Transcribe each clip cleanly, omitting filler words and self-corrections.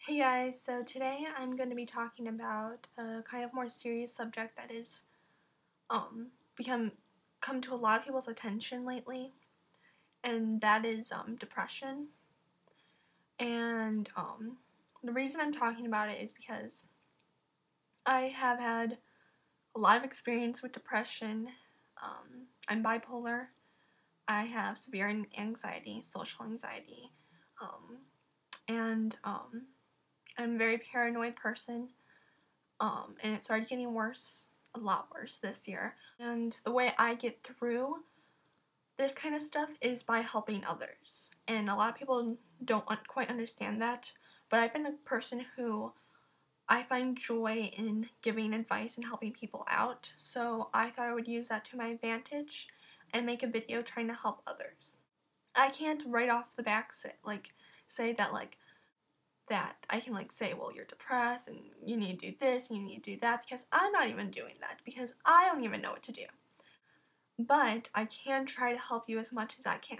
Hey guys, so today I'm going to be talking about a kind of more serious subject that is become come to a lot of people's attention lately, and that is depression. And the reason I'm talking about it is because I have had a lot of experience with depression. I'm bipolar. I have severe anxiety, social anxiety, and I'm a very paranoid person. And it started getting worse, a lot worse this year. And the way I get through this kind of stuff is by helping others. And a lot of people don't quite understand that, but I've been a person who I find joy in giving advice and helping people out, so I thought I would use that to my advantage and make a video trying to help others. I can't right off the back say that I can say, well, you're depressed and you need to do this and you need to do that, because I'm not even doing that, because I don't even know what to do. But I can try to help you as much as I can.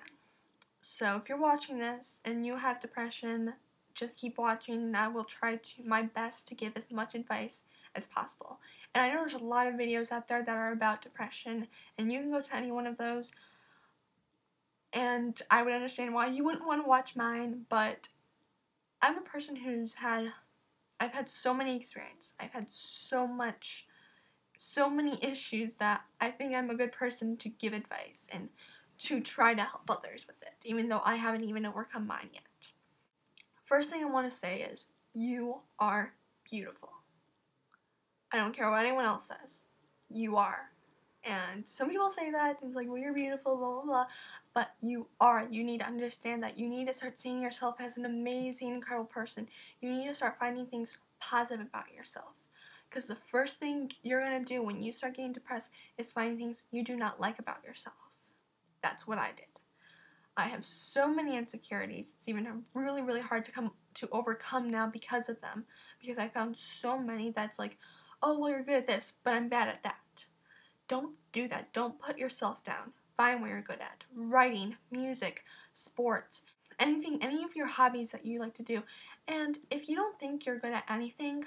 So if you're watching this and you have depression, just keep watching and I will try to my best to give as much advice as possible. And I know there's a lot of videos out there that are about depression, and you can go to any one of those, and I would understand why you wouldn't want to watch mine, but I'm a person I've had so many experiences. I've had so many issues that I think I'm a good person to give advice and to try to help others with it, even though I haven't even overcome mine yet. First thing I want to say is, you are beautiful. I don't care what anyone else says. You are. And some people say that, and it's like, well, you're beautiful, blah, blah, blah. But you are. You need to understand that. You need to start seeing yourself as an amazing, incredible person. You need to start finding things positive about yourself. Because the first thing you're going to do when you start getting depressed is finding things you do not like about yourself. That's what I did. I have so many insecurities. It's even really, really hard to overcome now because of them. Because I found so many that's like, oh, well, you're good at this, but I'm bad at that. Don't do that. Don't put yourself down. Find what you're good at. Writing, music, sports, anything, any of your hobbies that you like to do. And if you don't think you're good at anything,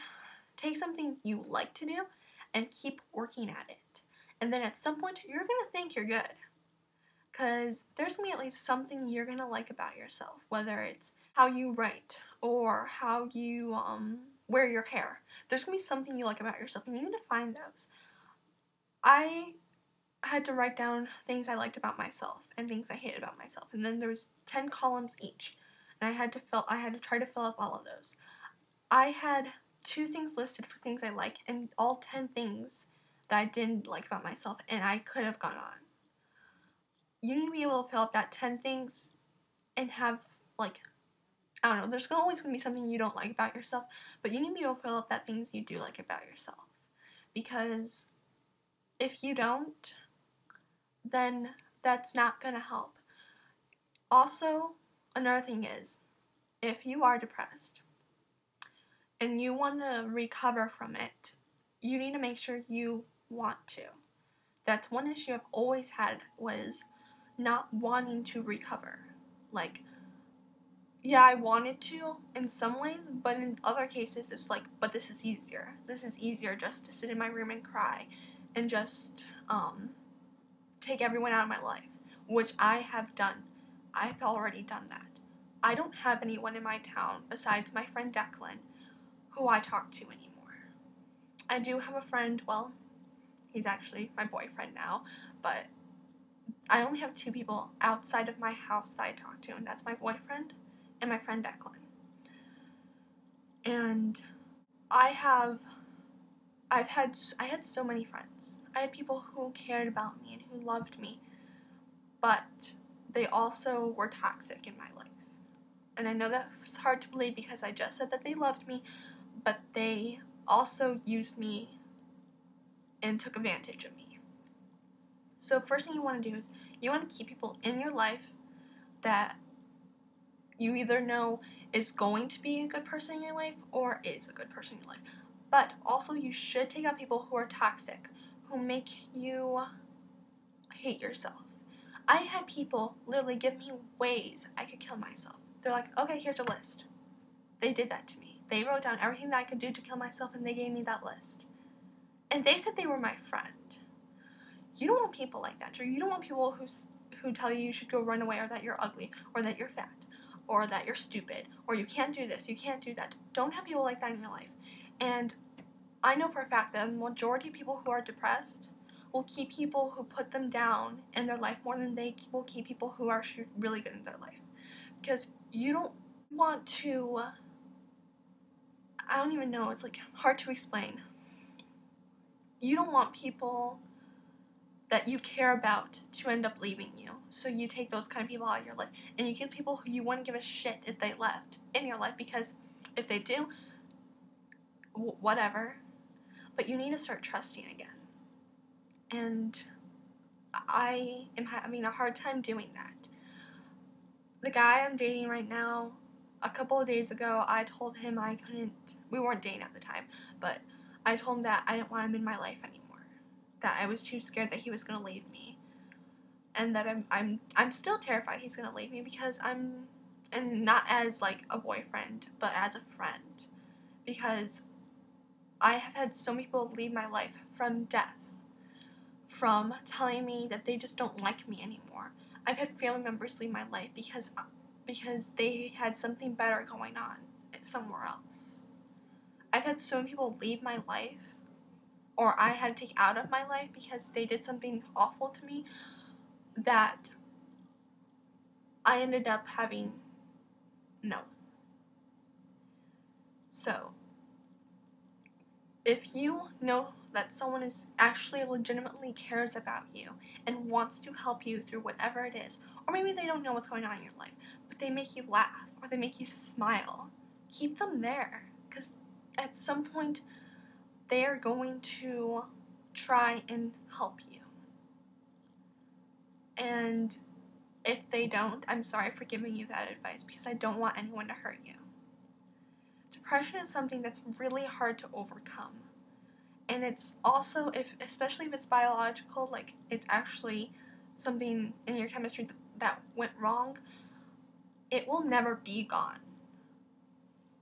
take something you like to do and keep working at it. And then at some point, you're going to think you're good. Because there's going to be at least something you're going to like about yourself. Whether it's how you write or how you wear your hair. There's going to be something you like about yourself, and you need to find those. I had to write down things I liked about myself and things I hated about myself, and then there was 10 columns each, and I had to try to fill up all of those. I had 2 things listed for things I like, and all 10 things that I didn't like about myself, and I could have gone on. You need to be able to fill up that 10 things and have, I don't know, there's always going to be something you don't like about yourself, but you need to be able to fill up that things you do like about yourself. Because if you don't, then that's not going to help. Also, another thing is, if you are depressed and you want to recover from it, you need to make sure you want to. That's one issue I've always had, was not wanting to recover. Yeah, I wanted to in some ways, but in other cases it's like, but this is easier. This is easier just to sit in my room and cry and just take everyone out of my life, which I have done. I've already done that. I don't have anyone in my town besides my friend Declan who I talk to anymore. I do have a friend, well, he's actually my boyfriend now, but I only have 2 people outside of my house that I talk to, and that's my boyfriend and my friend Declan. And I had so many friends. I had people who cared about me and who loved me, but they also were toxic in my life. And I know that's hard to believe because I just said that they loved me, but they also used me and took advantage of me. So first thing you want to do is you want to keep people in your life that you either know is going to be a good person in your life or is a good person in your life. But also you should take out people who are toxic, who make you hate yourself. I had people literally give me ways I could kill myself. They're like, okay, here's a list. they did that to me. They wrote down everything that I could do to kill myself, and they gave me that list. And they said they were my friend. You don't want people like that, or you don't want people who tell you should go run away, or that you're ugly, or that you're fat, or that you're stupid, or you can't do this, you can't do that. Don't have people like that in your life. And I know for a fact that the majority of people who are depressed will keep people who put them down in their life more than they will keep people who are really good in their life. Because you don't want to, I don't even know, it's like hard to explain. You don't want people that you care about to end up leaving you. So you take those kind of people out of your life, and you keep people who you wouldn't give a shit if they left in your life, because if they do, whatever. But you need to start trusting again. And I am having a hard time doing that. The guy I'm dating right now, a couple of days ago, I told him we weren't dating at the time, but I told him that I didn't want him in my life anymore. That I was too scared that he was going to leave me. And that I'm still terrified he's going to leave me, because and not as like a boyfriend, but as a friend. Because I have had so many people leave my life from death, from telling me that they just don't like me anymore. I've had family members leave my life because they had something better going on somewhere else. I've had so many people leave my life, or I had to take out of my life because they did something awful to me, that I ended up having no. So, if you know that someone is actually legitimately cares about you and wants to help you through whatever it is, or maybe they don't know what's going on in your life, but they make you laugh or they make you smile, keep them there, because at some point they are going to try and help you. And if they don't, I'm sorry for giving you that advice, because I don't want anyone to hurt you. Depression is something that's really hard to overcome. And it's also, especially if it's biological, like it's actually something in your chemistry that went wrong, it will never be gone.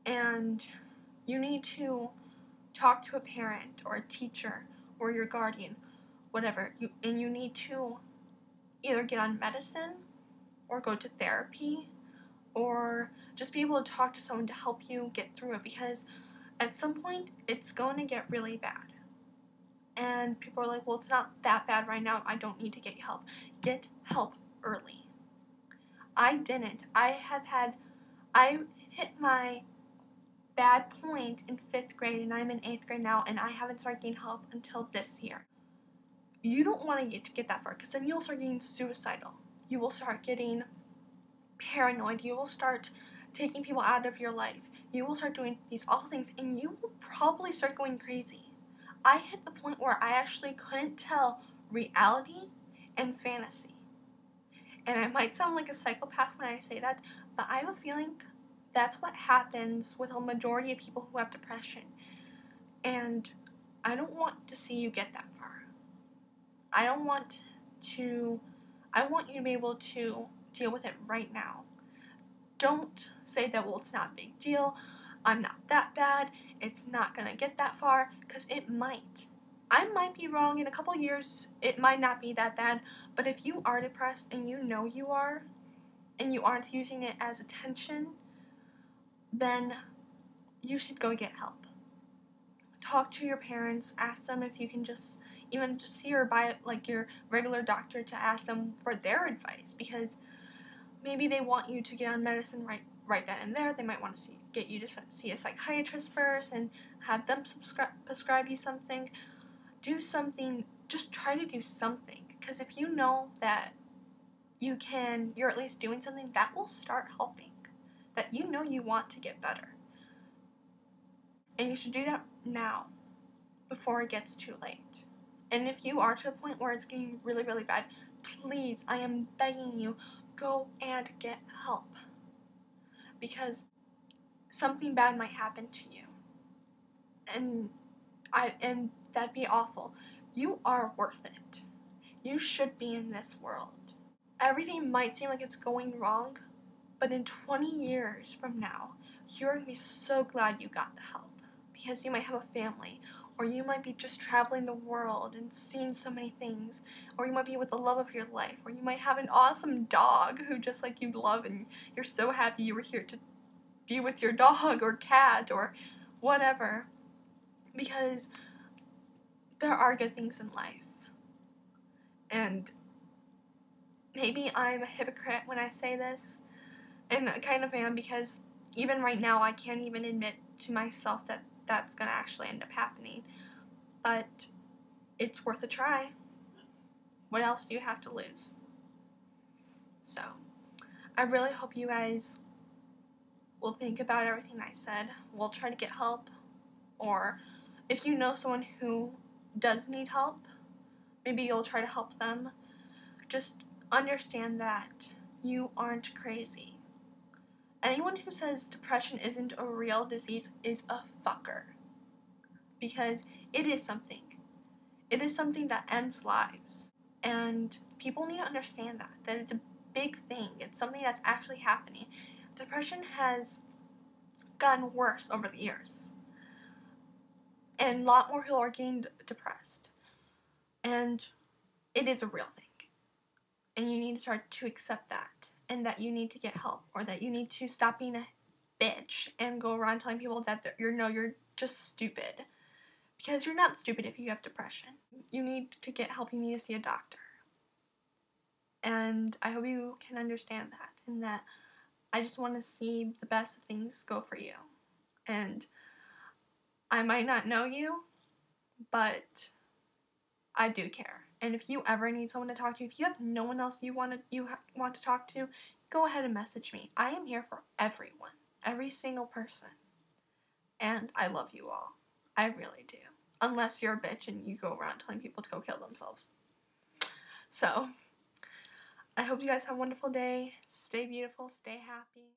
And you need to talk to a parent or a teacher or your guardian, whatever. And you need to either get on medicine or go to therapy, or just be able to talk to someone to help you get through it, because at some point it's going to get really bad. And people are like, well, it's not that bad right now, I don't need to get help. Get help early. I didn't. I hit my bad point in 5th grade, and I'm in 8th grade now, and I haven't started getting help until this year. You don't want to get that far, because then you'll start getting suicidal. You will start getting paranoid. You will start taking people out of your life. You will start doing these awful things, and you will probably start going crazy. I hit the point where I actually couldn't tell reality and fantasy. And I might sound like a psychopath when I say that, but I have a feeling that's what happens with a majority of people who have depression. And I don't want to see you get that far. I want you to be able to deal with it right now. Don't say that, well, it's not a big deal, I'm not that bad, it's not gonna get that far, because it might. I might be wrong. In a couple years, it might not be that bad, but if you are depressed and you know you are, and you aren't using it as attention, then you should go get help. Talk to your parents, ask them if you can just see your regular doctor, to ask them for their advice, because maybe they want you to get on medicine right then and there. They might want to get you to see a psychiatrist first and have them prescribe you something. Do something. Just try to do something, because if you know that you're at least doing something, that will start helping. That you know you want to get better. And you should do that now, before it gets too late. And if you are to a point where it's getting really, really bad, please, I am begging you, go and get help. Because something bad might happen to you. And that'd be awful. You are worth it. You should be in this world. Everything might seem like it's going wrong, but in 20 years from now, you're going to be so glad you got the help, because you might have a family, or you might be just traveling the world and seeing so many things, or you might be with the love of your life, or you might have an awesome dog who just like you love and you're so happy you were here to be with your dog or cat or whatever, because there are good things in life. And maybe I'm a hypocrite when I say this, and I kind of am, because even right now I can't even admit to myself that that's going to actually end up happening. But it's worth a try. What else do you have to lose? So, I really hope you guys will think about everything I said. We'll try to get help. Or if you know someone who does need help, maybe you'll try to help them. Just understand that you aren't crazy. Anyone who says depression isn't a real disease is a fucker. Because it is something. It is something that ends lives. And people need to understand that it's a big thing. It's something that's actually happening. Depression has gotten worse over the years. And a lot more people are getting depressed. And it is a real thing. And you need to start to accept that. And that you need to get help. Or that you need to stop being a bitch and go around telling people that you're just stupid. Because you're not stupid if you have depression. You need to get help. You need to see a doctor. And I hope you can understand that. And that I just want to see the best of things go for you. And I might not know you, but I do care. And if you ever need someone to talk to, if you have no one else you want to talk to, go ahead and message me. I am here for everyone. Every single person. And I love you all. I really do. Unless you're a bitch and you go around telling people to go kill themselves. So, I hope you guys have a wonderful day. Stay beautiful. Stay happy.